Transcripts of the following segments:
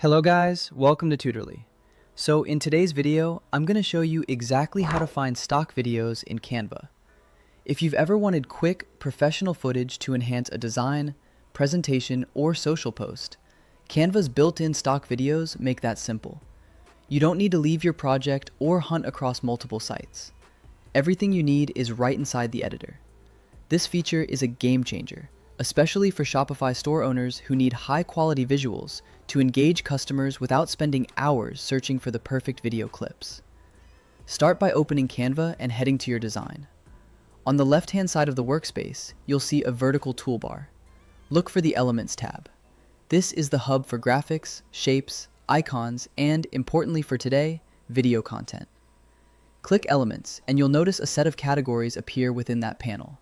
Hello guys, welcome to Tutorly. So in today's video, I'm going to show you exactly how to find stock videos in Canva. If you've ever wanted quick, professional footage to enhance a design, presentation, or social post, Canva's built-in stock videos make that simple. You don't need to leave your project or hunt across multiple sites. Everything you need is right inside the editor. This feature is a game changer, especially for Shopify store owners who need high-quality visuals to engage customers without spending hours searching for the perfect video clips. Start by opening Canva and heading to your design. On the left-hand side of the workspace, you'll see a vertical toolbar. Look for the Elements tab. This is the hub for graphics, shapes, icons, and, importantly for today, video content. Click Elements, and you'll notice a set of categories appear within that panel.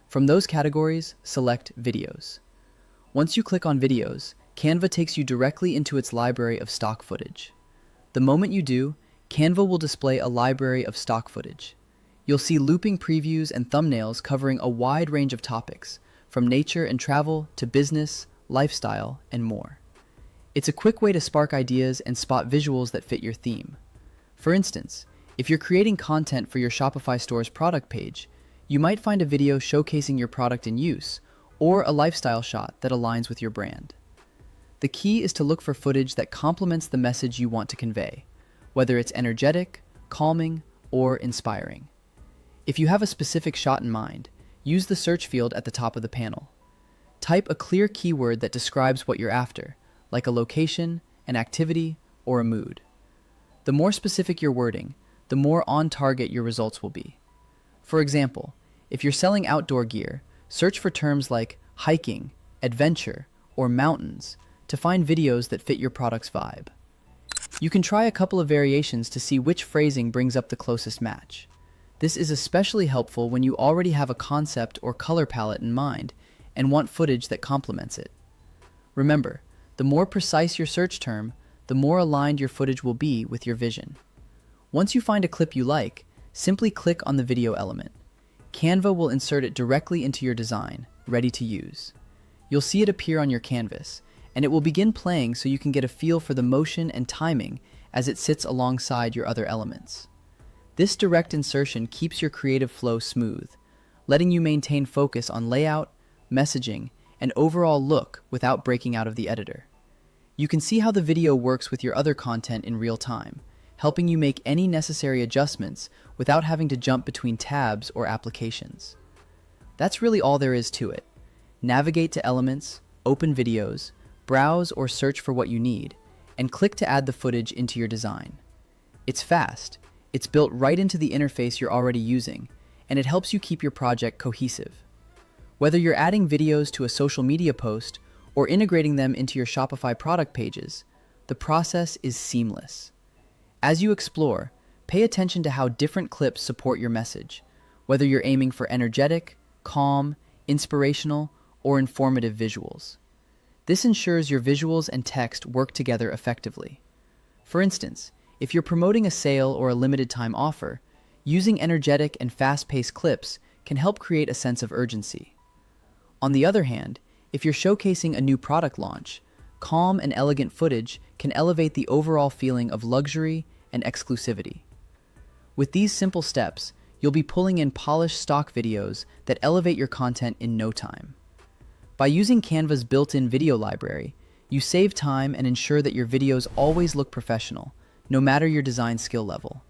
From those categories, select Videos. Once you click on Videos, Canva takes you directly into its library of stock footage. The moment you do, Canva will display a library of stock footage. You'll see looping previews and thumbnails covering a wide range of topics, from nature and travel to business, lifestyle, and more. It's a quick way to spark ideas and spot visuals that fit your theme. For instance, if you're creating content for your Shopify store's product page, you might find a video showcasing your product in use, or a lifestyle shot that aligns with your brand. The key is to look for footage that complements the message you want to convey, whether it's energetic, calming, or inspiring. If you have a specific shot in mind, use the search field at the top of the panel. Type a clear keyword that describes what you're after, like a location, an activity, or a mood. The more specific your wording, the more on target your results will be. For example, if you're selling outdoor gear, search for terms like hiking, adventure, or mountains to find videos that fit your product's vibe. You can try a couple of variations to see which phrasing brings up the closest match. This is especially helpful when you already have a concept or color palette in mind and want footage that complements it. Remember, the more precise your search term, the more aligned your footage will be with your vision. Once you find a clip you like, simply click on the video element. Canva will insert it directly into your design, ready to use. You'll see it appear on your canvas, and it will begin playing so you can get a feel for the motion and timing as it sits alongside your other elements. This direct insertion keeps your creative flow smooth, letting you maintain focus on layout, messaging, and overall look without breaking out of the editor. You can see how the video works with your other content in real time, helping you make any necessary adjustments without having to jump between tabs or applications. That's really all there is to it. Navigate to Elements, open Videos, browse or search for what you need, and click to add the footage into your design. It's fast, it's built right into the interface you're already using, and it helps you keep your project cohesive. Whether you're adding videos to a social media post or integrating them into your Shopify product pages, the process is seamless. As you explore, pay attention to how different clips support your message, whether you're aiming for energetic, calm, inspirational, or informative visuals. This ensures your visuals and text work together effectively. For instance, if you're promoting a sale or a limited time offer, using energetic and fast-paced clips can help create a sense of urgency. On the other hand, if you're showcasing a new product launch, calm and elegant footage can elevate the overall feeling of luxury and exclusivity. With these simple steps, you'll be pulling in polished stock videos that elevate your content in no time. By using Canva's built-in video library, you save time and ensure that your videos always look professional, no matter your design skill level.